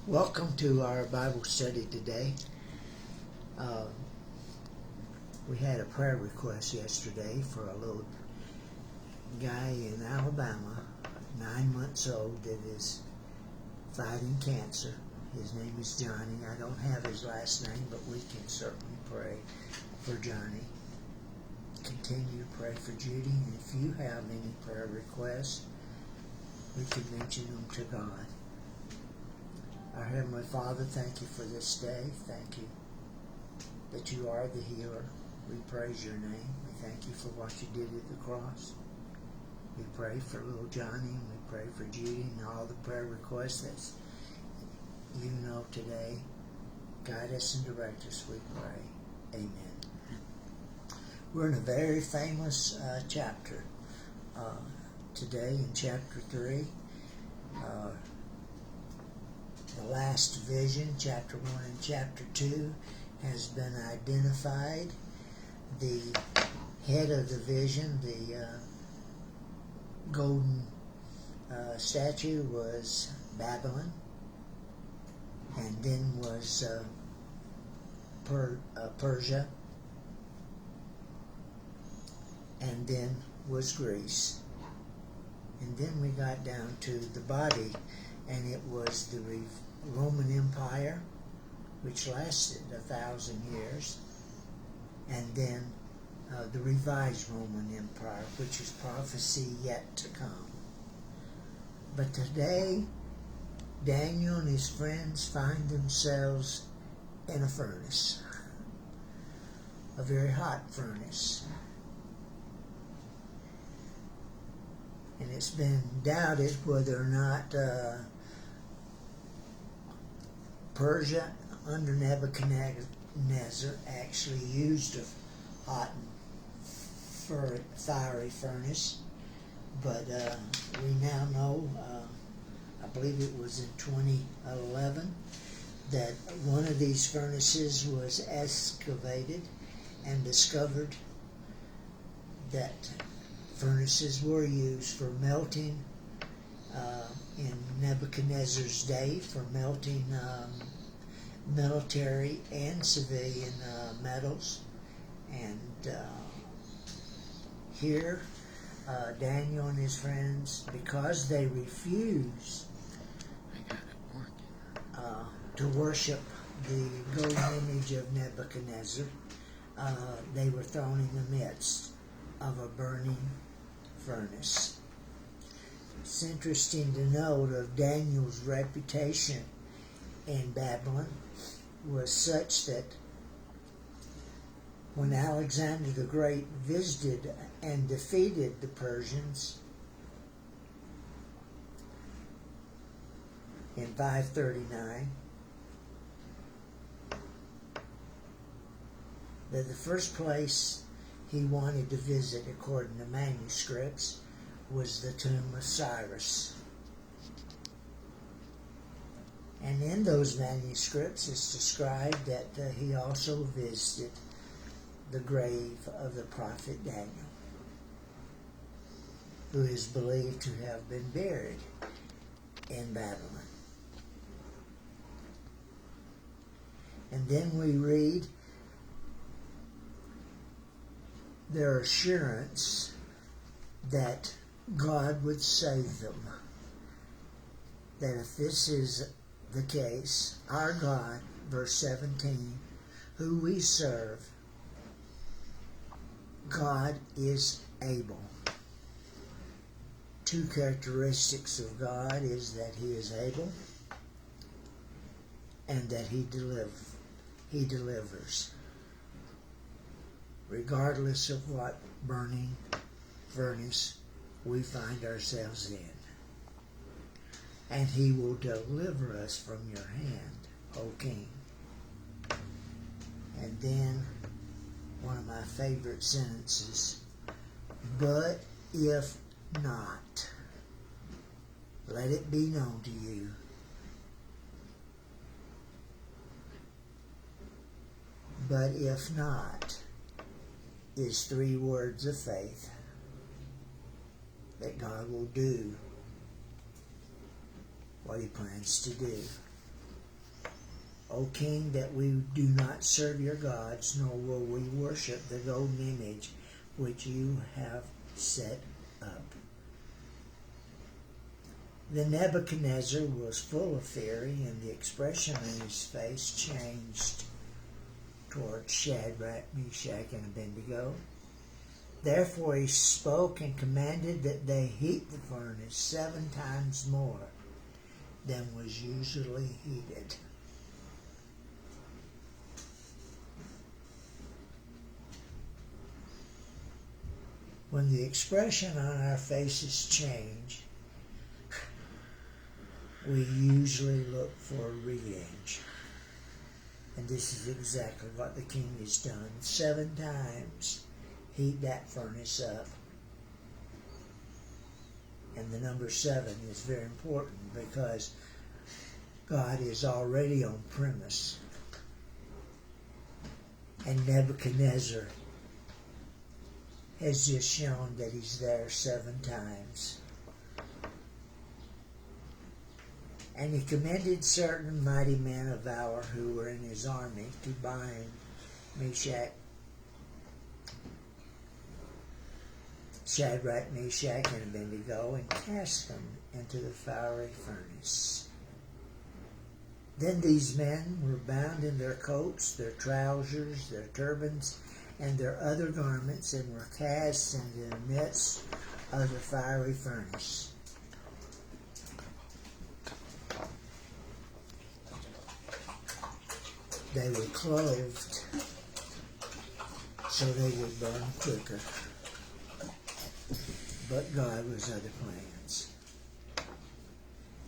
Welcome to our Bible study today. We had a prayer request yesterday for a little guy in Alabama, 9 months old, that is fighting cancer. His name is Johnny. I don't have his last name, but we can certainly pray for Johnny. Continue to pray for Judy, and if you have any prayer requests, we can mention them to God. Our Heavenly Father, thank you for this day. Thank you that you are the healer. We praise your name. We thank you for what you did at the cross. We pray for little Johnny, and we pray for Judy and all the prayer requests that you know today. Guide us and direct us, we pray. Amen. We're in a very famous chapter today, in chapter 3. The last vision, chapter 1 and chapter 2, has been identified. The head of the vision, the golden statue, was Babylon, and then was Persia, and then was Greece. And then we got down to the body, and it was the Roman Empire, which lasted 1,000 years, and then the revised Roman Empire, which is prophecy yet to come. But today, Daniel and his friends find themselves in a furnace, a very hot furnace. And it's been doubted whether or not Persia under Nebuchadnezzar actually used a hot and fiery furnace. But we now know, I believe it was in 2011, that one of these furnaces was excavated and discovered that furnaces were used for melting in Nebuchadnezzar's day, for melting military and civilian metals. And here, Daniel and his friends, because they refused to worship the golden image of Nebuchadnezzar, they were thrown in the midst of a burning furnace. It's interesting to note of Daniel's reputation in Babylon was such that when Alexander the Great visited and defeated the Persians in 539, that the first place he wanted to visit, according to manuscripts, was the tomb of Cyrus. And in those manuscripts it's described that he also visited the grave of the prophet Daniel, who is believed to have been buried in Babylon. And then we read their assurance that God would save them. That if this is the case, our God, verse 17, who we serve, God is able. Two characteristics of God is that he is able and that he delivers. Regardless of what burning furnace we find ourselves in. And he will deliver us from your hand, O King. And then one of my favorite sentences, but if not, let it be known to you but if not is 3 words of faith that God will do what he plans to do. O king, that we do not serve your gods, nor will we worship the golden image which you have set up. Then Nebuchadnezzar was full of fury, and the expression on his face changed toward Shadrach, Meshach, and Abednego. Therefore he spoke and commanded that they heat the furnace 7 times more than was usually heated. When the expression on our faces change, we usually look for revenge. And this is exactly what the king has done. 7 times heat that furnace up. And the number 7 is very important because God is already on premise. And Nebuchadnezzar has just shown that he's there 7 times. And he commended certain mighty men of valor who were in his army to bind Shadrach, Meshach, and Abednego, and cast them into the fiery furnace. Then these men were bound in their coats, their trousers, their turbans, and their other garments, and were cast into the midst of the fiery furnace. They were clothed so they would burn quicker. But God was other plans.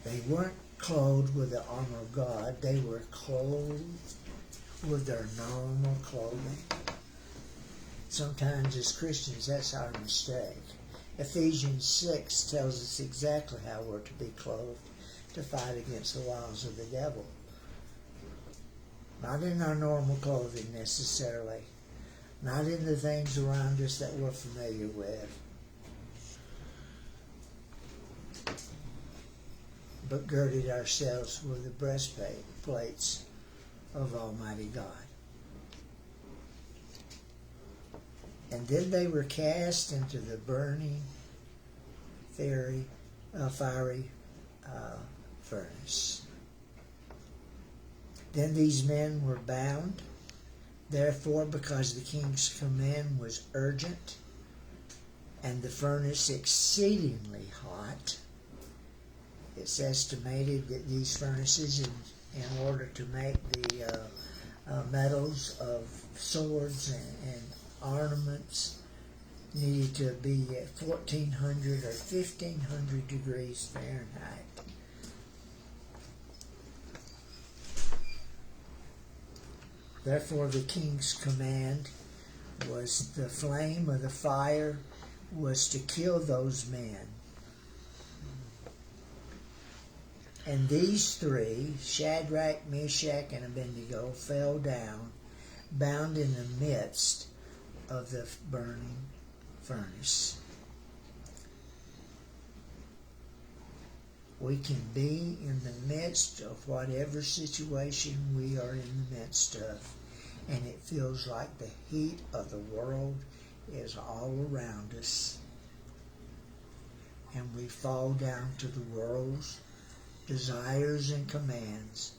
They weren't clothed with the armor of God. They were clothed with their normal clothing. Sometimes as Christians, that's our mistake. Ephesians 6 tells us exactly how we're to be clothed to fight against the wiles of the devil. Not in our normal clothing necessarily. Not in the things around us that we're familiar with. But girded ourselves with the breastplates of Almighty God. And then they were cast into the burning, fiery furnace. Then these men were bound. Therefore, because the king's command was urgent, and the furnace exceedingly hot, it's estimated that these furnaces, in order to make the metals of swords and ornaments, needed to be at 1400 or 1500 degrees Fahrenheit. Therefore, the king's command was the flame of the fire was to kill those men. And these 3, Shadrach, Meshach, and Abednego, fell down, bound in the midst of the burning furnace. We can be in the midst of whatever situation we are in the midst of, and it feels like the heat of the world is all around us, and we fall down to the world's desires and commands,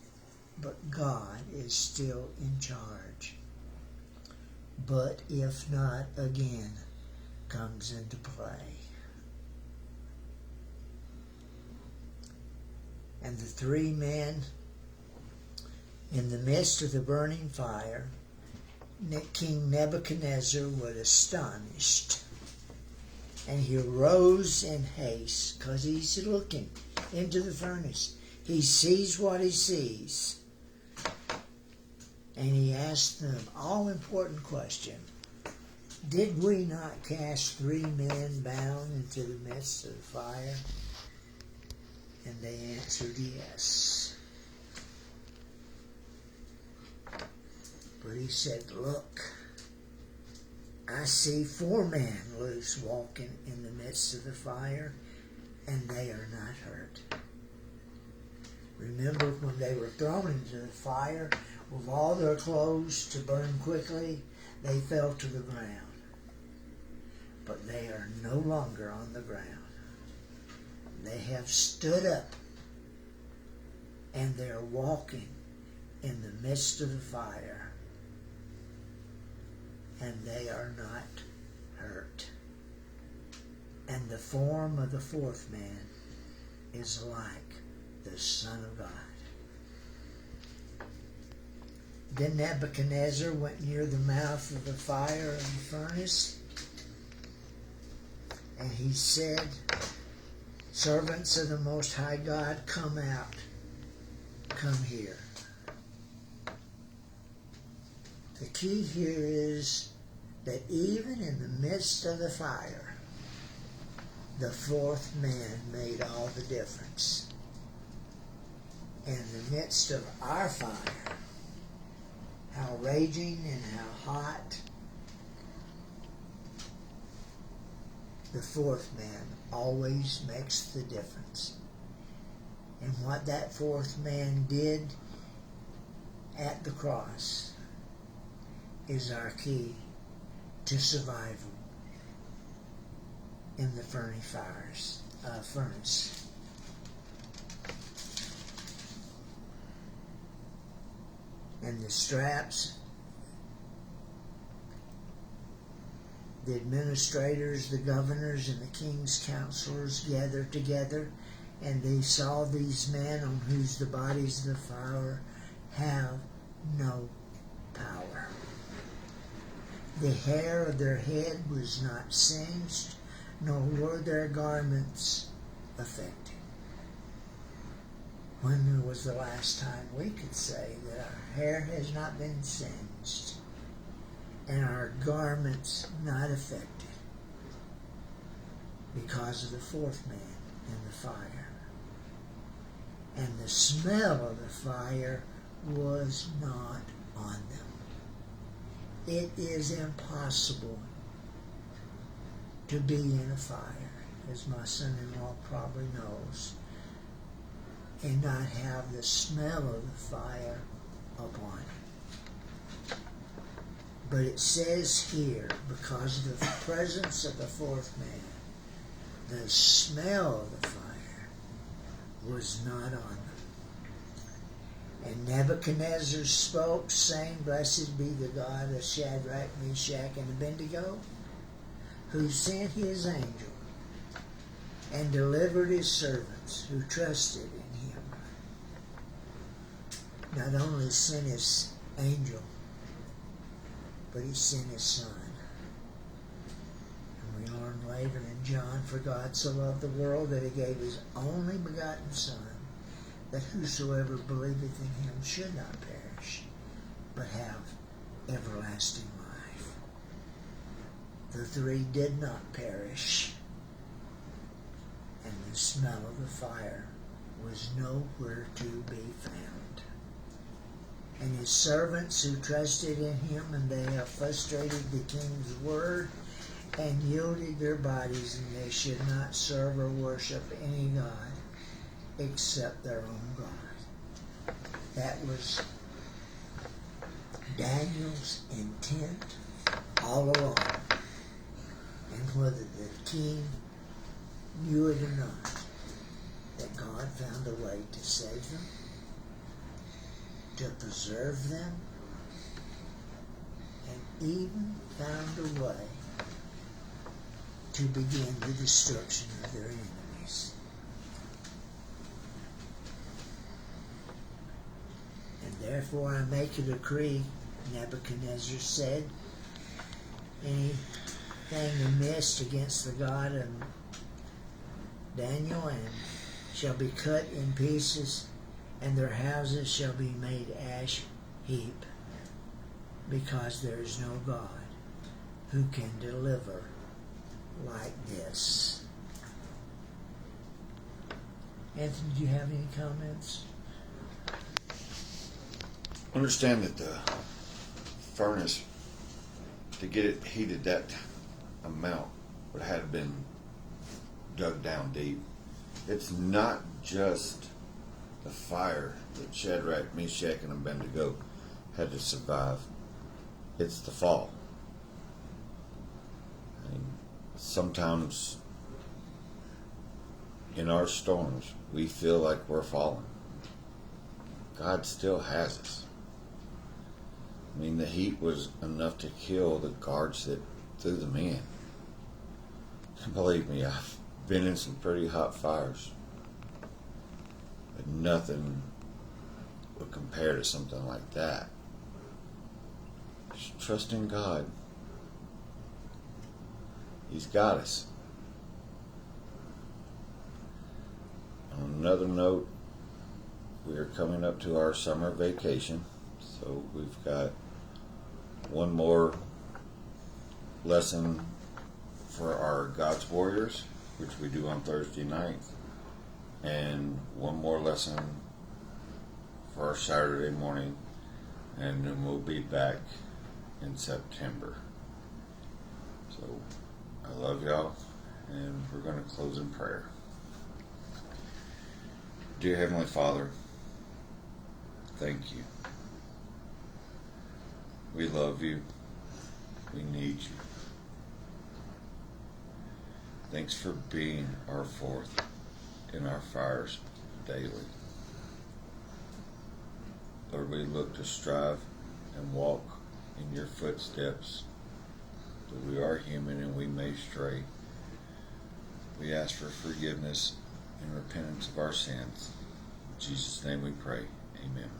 but God is still in charge. But if not, again comes into play. And the 3 men in the midst of the burning fire, King Nebuchadnezzar was astonished. And he arose in haste, because he's looking into the furnace. He sees what he sees. And he asked them all-important question. Did we not cast 3 men bound into the midst of the fire? And they answered yes. But he said, look, I see 4 men loose walking in the midst of the fire, and they are not hurt. Remember when they were thrown into the fire with all their clothes to burn quickly, they fell to the ground. But they are no longer on the ground. They have stood up, and they are walking in the midst of the fire, and they are not hurt. And the form of the fourth man is like the Son of God. Then Nebuchadnezzar went near the mouth of the fire and furnace, and he said, "Servants of the Most High God, come out, come here." The key here is that even in the midst of the fire, the fourth man made all the difference. In the midst of our fire, how raging and how hot, the fourth man always makes the difference. And what that fourth man did at the cross is our key to survival in the furnace. And the straps, the administrators, the governors, and the king's counselors gathered together, and they saw these men on whose the bodies of the fire have no power. The hair of their head was not singed, nor were their garments affected. When was the last time we could say that our hair has not been singed and our garments not affected because of the fourth man in the fire? And the smell of the fire was not on them. It is impossible to be in a fire, as my son-in-law probably knows, and not have the smell of the fire upon it. But it says here, because of the presence of the fourth man, the smell of the fire was not on them. And Nebuchadnezzar spoke, saying, "Blessed be the God of Shadrach, Meshach, and Abednego, who sent his angel and delivered his servants who trusted in him." Not only sent his angel, but he sent his son. And we learn later in John, "For God so loved the world that he gave his only begotten Son, that whosoever believeth in him should not perish, but have everlasting life." The three did not perish, and the smell of the fire was nowhere to be found. And his servants who trusted in him, and they have frustrated the king's word and yielded their bodies, and they should not serve or worship any god except their own God. That was Daniel's intent all along. And whether the king knew it or not, that God found a way to save them, to preserve them, and even found a way to begin the destruction of their enemies. "And therefore I make a decree," Nebuchadnezzar said, "anything amiss against the God of Daniel, and shall be cut in pieces, and their houses shall be made ash heap, because there is no God who can deliver like this." Anthony, do you have any comments? Understand that the furnace, to get it heated that amount, would have been dug down deep. It's not just the fire that Shadrach, Meshach, and Abednego had to survive. It's the fall. I mean, sometimes in our storms, we feel like we're falling. God still has us. I mean, the heat was enough to kill the guards that threw them in. Believe me, I've been in some pretty hot fires. But nothing would compare to something like that. Just trust in God. He's got us. On another note, we are coming up to our summer vacation, so we've got one more lesson for our God's Warriors, which we do on Thursday night, and one more lesson for our Saturday morning, and then we'll be back in September. So I love y'all, and we're going to close in prayer. Dear Heavenly Father, thank you. We love you. We need you. Thanks for being our fourth in our fires daily. Lord, we look to strive and walk in your footsteps, that we are human and we may stray. We ask for forgiveness and repentance of our sins. In Jesus' name we pray. Amen.